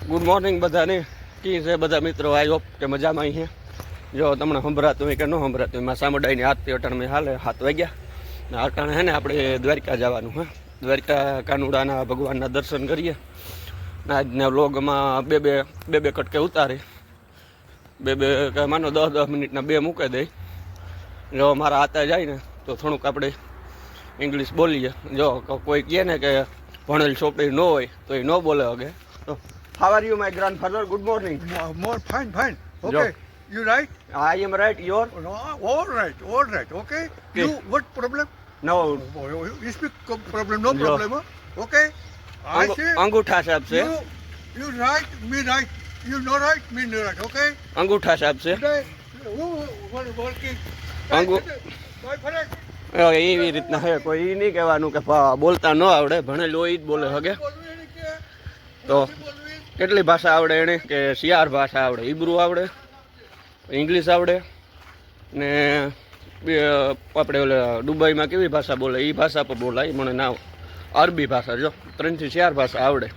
Good morning બધાને કી છે બધા મિત્રો આઈ હોપ કે મજામાં અહીં છે જો તમને સંભળાતું હોય કે ન સંભળાતું હોય માં સામડાઈની આરતી અટાણે હાલે 7 વાગ્યા ને અટાણે હે ને આપણે દ્વારકા જવાનું હે દ્વારકા કાનુડાના ભગવાનના દર્શન કરીએ ને આજના વ્લોગમાં બે કટકે ઉતારે બે માનો 10 મિનિટના બે મૂકી દે જો મારા હાથે જાય ને તો થોડુંક આપણે ઇંગ્લિશ બોલીએ જો કોઈ કહે ને કે ભણેલ છોકરી ન હોય તો એ ન બોલે વગે તો how are you my grandfather good morning More fine okay you right I am right your no, all right okay you what problem no you speak problem no problem huh? okay I say अंगूठा साहब से you right me right you no right me no right okay अंगूठा साहब से who working કોઈ ફરક એવી રીતના હે કોઈ એ નહીં કહેવાનું કે બોલતા ન આવડે ભણેલું હોય જ બોલે હગે તો કેટલી ભાષા આવડે એને કે 4 ભાષા આવડે હિબ્રુ આવડે ઇંગ્લિશ આવડે ને આપણે ઓલે દુબઈમાં કેવી ભાષા બોલે એ ભાષા પર બોલાય મને ના અરબી ભાષા જો 3 થી 4 ભાષા આવડે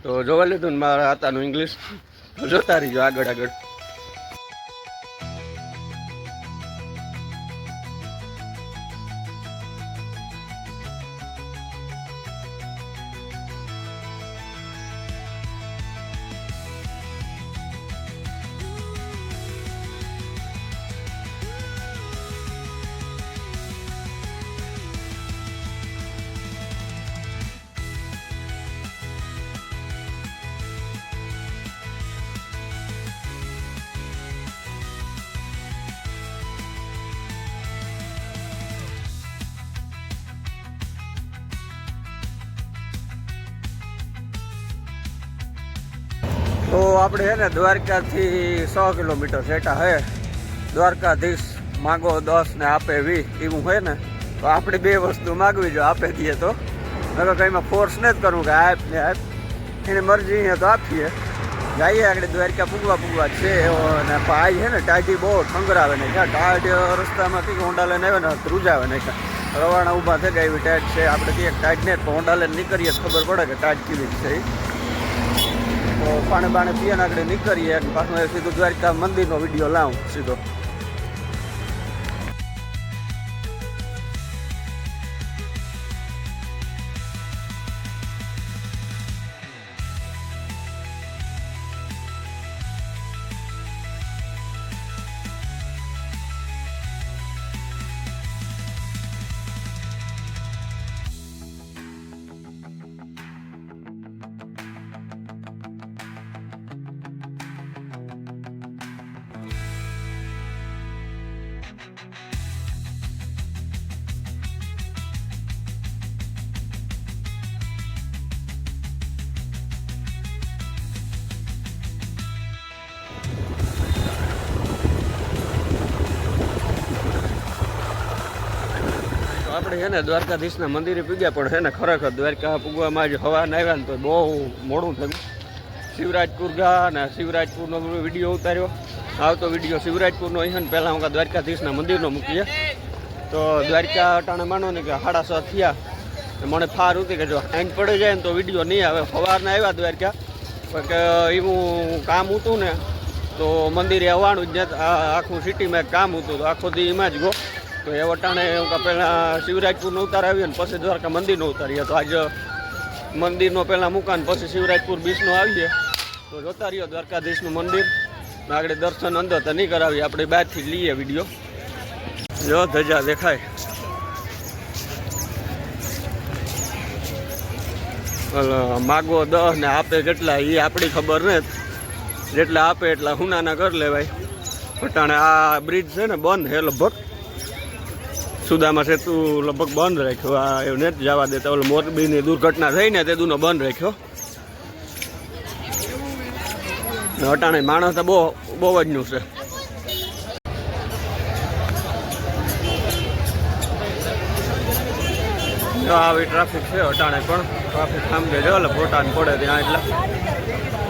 તો જોવા લીધું ને મારા હાથાનું ઇંગ્લિશ જોતા રહીજો આગળ તો આપણે હે ને દ્વારકાથી 100 કિલોમીટર સેટા હે દ્વારકાધીશ માગો 10 ને આપે 20 એવું હોય ને તો આપણે બે વસ્તુ માગવી જો આપે દઈએ તો નકર કંઈમાં ફોર્સ નથી કરવું કે આપ ને આપ એની મરજી હે તો આપીએ જઈએ આગળ દ્વારકા પૂગવા છે અને પાઈ છે ને ટાઈટી બહુ ઠંગરાવે ને ક્યાં ટાઈટ રસ્તામાંથી હોન્ડા લઈને આવે ને ધ્રુજાવે ને રવાણા ઊભા થઈ ગયા એવી ટાઈટ છે આપણે ક્યાંક ટાઈટ ને હોન્ડા લઈને નીકળીએ ખબર પડે કે ટાઈટ કેવી છે તો પાણી પીએ આગળ નીકળીએ પાછું સીધું દ્વારકા મંદિરનો વિડીયો લાવું સીધો આપણે છે ને દ્વારકાધીશના મંદિરે પૂગ્યા પણ છે ને ખરેખર દ્વારકા પૂગવામાં જ હવાના આવ્યા ને તો બહુ મોડું થયું શિવરાજપુર ગયા ને શિવરાજપુરનો વિડીયો ઉતાર્યો આવતો વિડીયો શિવરાજપુરનો અહીં ને પહેલાં હું દ્વારકાધીશના મંદિરનો મૂકીએ તો દ્વારકા અટાણે માનો ને કે 6:30 થયા મને ફાર હતી કે જો આઈન પડી જાય ને તો વિડીયો નહીં આવે સવારના આવ્યા દ્વારકા પણ કે એવું કામ હતું ને તો મંદિરે આવવાનું જ આખું સિટીમાં કામ હતું તો આખો દી એમાં જ ગયો તો એ વટાણે પહેલાં શિવરાજપુરનો ઉતાર આવ્યો ને પછી દ્વારકા મંદિરનો ઉતારીએ તો આજે મંદિરનો પહેલાં મૂકા ને પછી શિવરાજપુર બીચનો આવીએ તો જોતા રહ્યો દ્વારકાધીશનું મંદિર આગળ દર્શન અંદર તો નહીં કરાવીએ આપણે બહારથી લઈએ વિડીયો જો ધજા દેખાય માગો 10 ને આપે કેટલા એ આપણી ખબર ને જેટલા આપે એટલા હુનાના કરી લેવાય વટાણે આ બ્રિજ છે ને બંધ હે લગભગ સુદામા સેતુ લગભગ બંધ રાખ્યો આ એવું નથી જવા દેતા ઓલો મોરબીની દુર્ઘટના થઈ ને તે દૂનો બંધ રાખ્યો અટાણે માણસ તો બહુ જ નું છે આવી ટ્રાફિક છે અટાણે પણ ટ્રાફિક સામે જો એટલે ફોટા પડે ત્યાં એટલે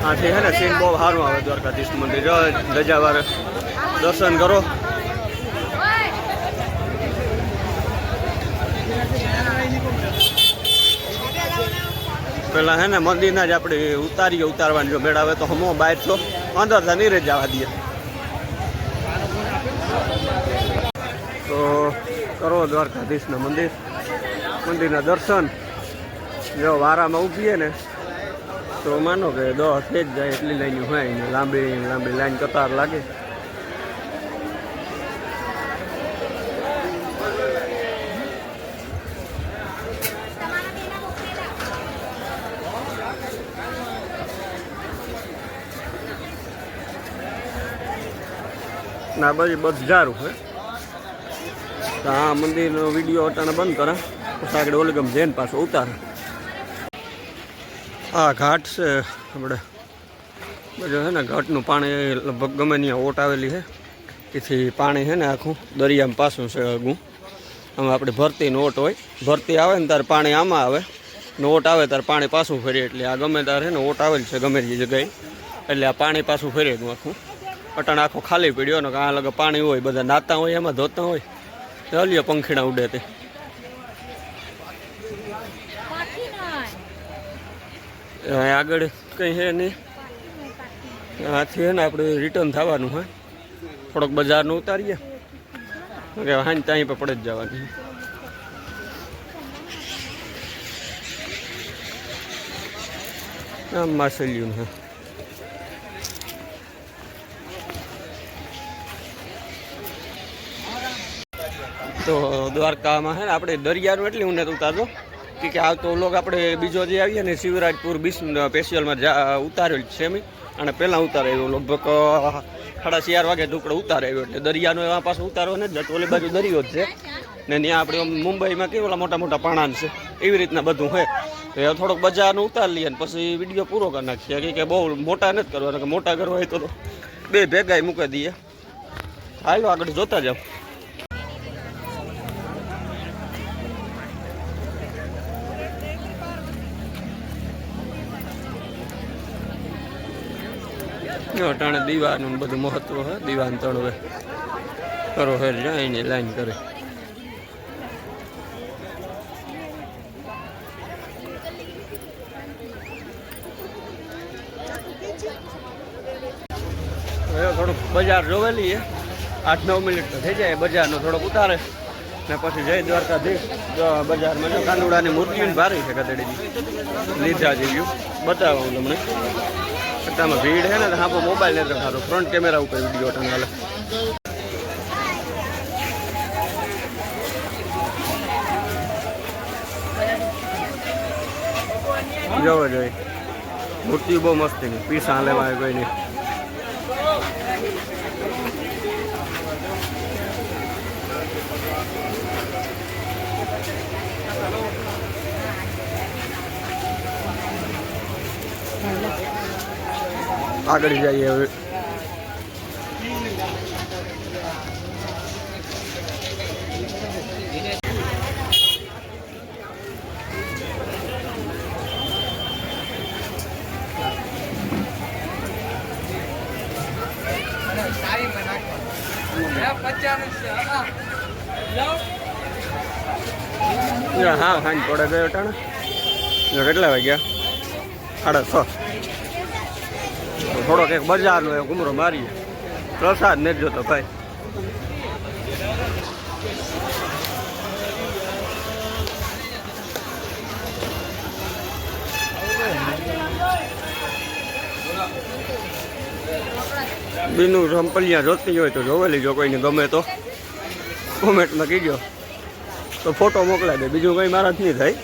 આથી છે ને સીન બહુ સારું આવે દ્વારકાધીશ મંદિર જો ધજાવાર દર્શન કરો પેલા હે ને મંદિરના જ આપણે ઉતારવાની જો મેળ આવે તો હમો બહાર છો અંદર નહીં રહી જવા દઈએ. તો કરો દ્વારકાધીશના મંદિરના દર્શન. જો વારામાં ઊભીએ ને તો માનો કે 10 થઈ જ જાય એટલી લાઈન હોય ને લાંબી લાઈન કતાર લાગે. ના બાજુ બજારું હોય તો આ મંદિરનો વિડીયો અટાણે બંધ કરે પછી આગળ ઓલગમ જઈને પાછો ઉતારે. આ ઘાટ છે આપણે બધું છે ને ઘાટનું પાણી લગભગ ગમે ત્યાં ઓટ આવેલી છે તેથી પાણી છે ને આખું દરિયામાં પાછું છે આગું. આમાં આપણે ભરતીનો ઓટ હોય, ભરતી આવે ને ત્યારે પાણી આમાં આવે ને ઓટ આવે ત્યારે પાણી પાછું ફરે. એટલે આ ગમે ત્યારે છે ને ઓટ આવેલ છે ગમે તે જગ્યાએ એટલે આ પાણી પાછું ફરેલું આખું. અટાણે આખો ખાલી પડ્યો ને આ લગે પાણી હોય, બધા નાતા હોય એમાં ધોતા હોય ચાલીએ પંખીડા ઉડે તે. આગળ કંઈ છે નહીં, આથી છે ને આપણે રિટર્ન થવાનું હોય. થોડોક બજારનું ઉતારીએ હાંજ ત્યાં પર પડે જ જવાની. આમ માસેલિયું છે તો દ્વારકામાં છે ને આપણે દરિયાનું એટલી ઊંડે ઉતારજો કે આવતો લોક આપણે બીજો જે આવીએ ને શિવરાજપુર બીચ સ્પેશિયલમાં ઉતારેલ છે મેં અને પહેલાં ઉતારે આવ્યો લગભગ 4:30 વાગે ટુકડો ઉતારે આવ્યો. એટલે દરિયાનો એવા પાછો ઉતારો ને જ ઓલી બાજુ દરિયો જ છે ને ત્યાં આપણે મુંબઈમાં કેવા મોટા પાણાન છે એવી રીતના બધું હોય. તો એ થોડોક બજારનું ઉતારી લઈએ ને પછી વિડીયો પૂરો કરી નાખીએ કે બહુ મોટા નથી કરવાના, કે મોટા કરવા હોય તો 2 ભેગાઈ મૂકી દઈએ. હાલો આગળ જોતા જાઓ. અટાણે દીવાનું બધું મહત્વ હે. દીવાન તળવે કરો હેર જાય ને લાઈન કરે. હવે થોડુંક બજાર જોવેલી 8-9 મિનિટ તો થઈ જાય. બજારનો થોડોક ઉતારે ને પછી જય દ્વારકાધીશ. બજારમાં જો કાનુડાની મૂર્તિ ભારી છે ગધેડીની લીધા જેવી બતાવું તમને. આમાં ભીડ છે ને તો હા મોબાઈલ નથી રખાતો, ફ્રન્ટ કેમેરા ઉપર વિડીયો ટંગાલે. જોવો જોઈએ મૂર્તિ બહુ મસ્તી ની પીસા લેવા આવે કોઈ નહીં. આગળ જઈએ હવે. હા હાંજ પડે ગયો ટાણે. કેટલા વાગ્યા? 6:30. થોડોક એક બજારનો એક ઉમરો મારીએ. પ્રસાદ નથી જોતો ભાઈ. બીનું રંપલિયા જોતી હોય તો જોવેલી, જો કોઈને ગમે તો કોમેન્ટમાં કીજો તો ફોટો મોકલાવી દે. બીજું કંઈ મારાથી નહીં થાય.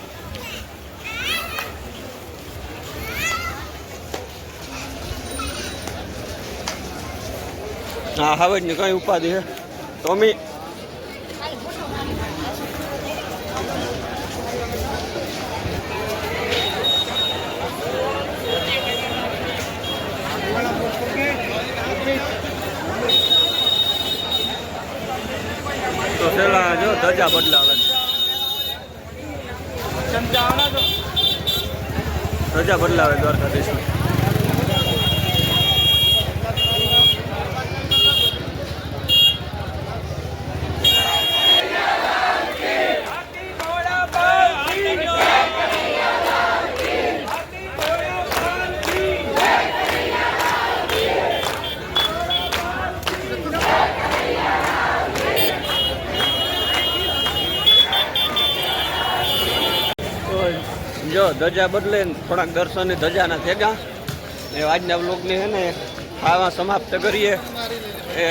હા હવે જ ને કઈ ઉપાધિ છે ટોમી. તો પેલા જો ધજા બદલાવે, ધજા બદલાવે દ્વારકાધીશમાં. ધજા બદલે ને થોડાક દર્શનની ધજાના થેગા એ આજના બ્લોગને છે ને ખાવા સમાપ્ત કરીએ. એ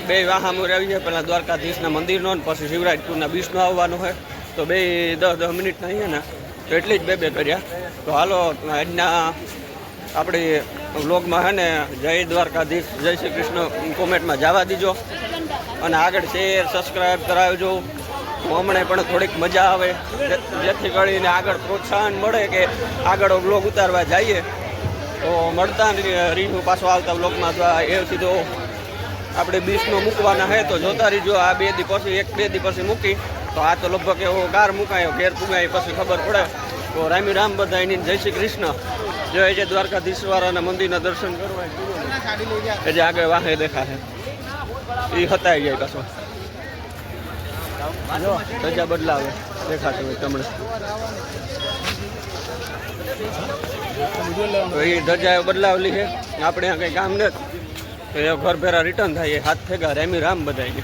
બે વાહામુર આવીએ, પહેલાં દ્વારકાધીશના મંદિરનો ને પછી શિવરાજપુરના બીચનો આવવાનો હોય, તો બે 10-10 મિનિટના છે ને તો એટલી જ બે કર્યા. તો હાલો આજના આપણી વ્લોગમાં છે ને જય દ્વારકાધીશ, જય શ્રી કૃષ્ણ કોમેન્ટમાં જવા દીજો અને આગળ શેર સબસ્ક્રાઈબ કરાવજો. હમણાં પણ થોડીક મજા આવે જેથી કરીને આગળ પ્રોત્સાહન મળે કે આગળ વ્લોગ ઉતારવા જઈએ. તો મળતા રીહું પાછો આવતા વ્લોગમાં એ સીધો આપણે બીચનો મૂકવાના છે તો જોતા રહીજો. આ 2 દી પછી 1-2 દી પછી મૂકી તો આ તો લગભગ એવો કાર મુકાયો ઘેર પુગાય પછી ખબર પડે. તો રામી રામ બધાની જય શ્રી કૃષ્ણ. જય દ્વારકાધીશવાળાના મંદિરના દર્શન કરવા એ જે આગળ વાહે દેખાશે એ હતાઈ જાય કશો જો ધજા બદલાવે દેખાશે હોય તમને. તો એ ધજા બદલાવેલી છે આપણે આ કંઈ કામ નથી તો એ ઘર ભેરા રિટર્ન થાય. હાથ ભેગા રામી રામ બધાય.